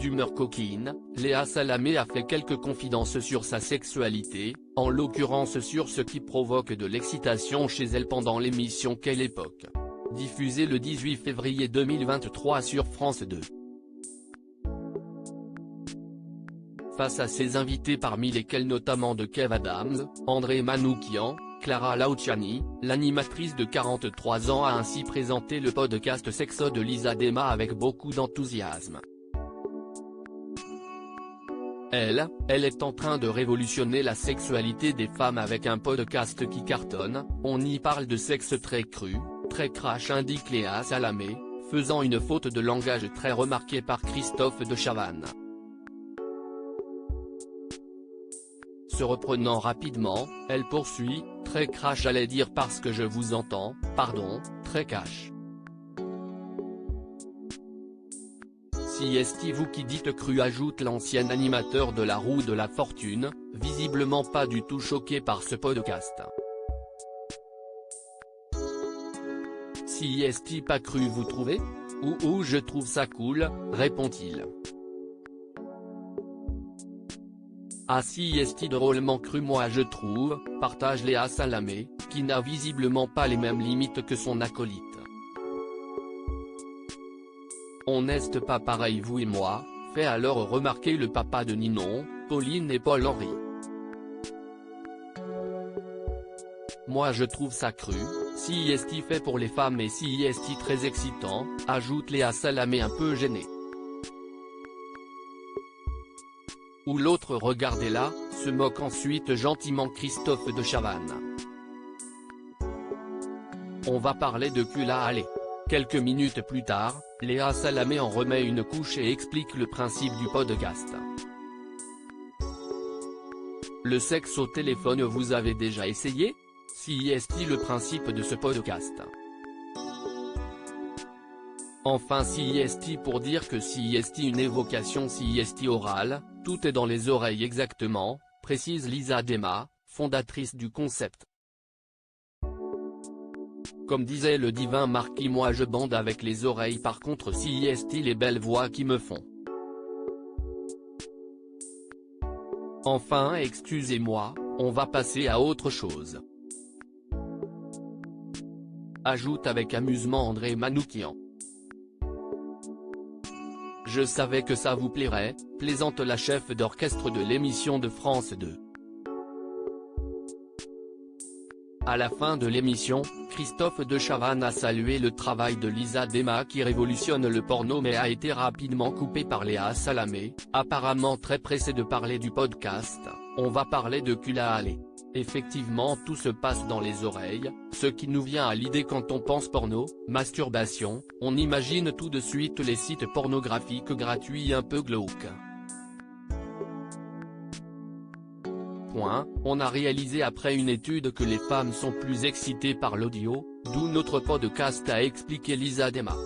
d'humeur coquine, Léa Salamé a fait quelques confidences sur sa sexualité, en l'occurrence sur ce qui provoque de l'excitation chez elle pendant l'émission Quelle époque, diffusée le 18 février 2023 sur France 2. Face à ses invités parmi lesquels notamment de Kev Adams, André Manoukian, Clara Luciani, l'animatrice de 43 ans a ainsi présenté le podcast Sexo de Lisa Dema avec beaucoup d'enthousiasme. Elle est en train de révolutionner la sexualité des femmes avec un podcast qui cartonne, on y parle de sexe très cru, très crash, indique Léa Salamé, faisant une faute de langage très remarquée par Christophe de Chavannes. Se reprenant rapidement, elle poursuit, très crash, j'allais dire parce que je vous entends, pardon, très cash. Si est vous qui dites cru, ajoute l'ancien animateur de la roue de la fortune, visiblement pas du tout choqué par ce podcast. Si est pas cru, vous trouvez? Ou je trouve ça cool, répond-il. Ah si est drôlement cru, moi je trouve, partage Léa Salamé, qui n'a visiblement pas les mêmes limites que son acolyte. On n'est pas pareil vous et moi, fait alors remarquer le papa de Ninon, Pauline et Paul-Henri. Moi je trouve ça cru, si est fait pour les femmes et si est très excitant, ajoute Léa Salamé un peu gênée. Ou l'autre regardez-la, se moque ensuite gentiment Christophe de Chavannes. On va parler de cul là, allez. Quelques minutes plus tard, Léa Salamé en remet une couche et explique le principe du podcast. Le sexe au téléphone, vous avez déjà essayé? Si est-il le principe de ce podcast? Enfin si est pour dire que si est une évocation si est orale, tout est dans les oreilles exactement, précise Lisa Dema, fondatrice du concept. Comme disait le divin Marquis, moi je bande avec les oreilles, par contre si est les belles voix qui me font. Enfin excusez-moi, on va passer à autre chose. Ajoute avec amusement André Manoukian. Je savais que ça vous plairait, plaisante la chef d'orchestre de l'émission de France 2. À la fin de l'émission, Christophe de Chavannes a salué le travail de Lisa Dema qui révolutionne le porno mais a été rapidement coupé par Léa Salamé, apparemment très pressée de parler du podcast, on va parler de cul à aller. Effectivement tout se passe dans les oreilles, ce qui nous vient à l'idée quand on pense porno, masturbation, on imagine tout de suite les sites pornographiques gratuits un peu glauques. On a réalisé après une étude que les femmes sont plus excitées par l'audio, d'où notre podcast, a expliqué Lisa Dema.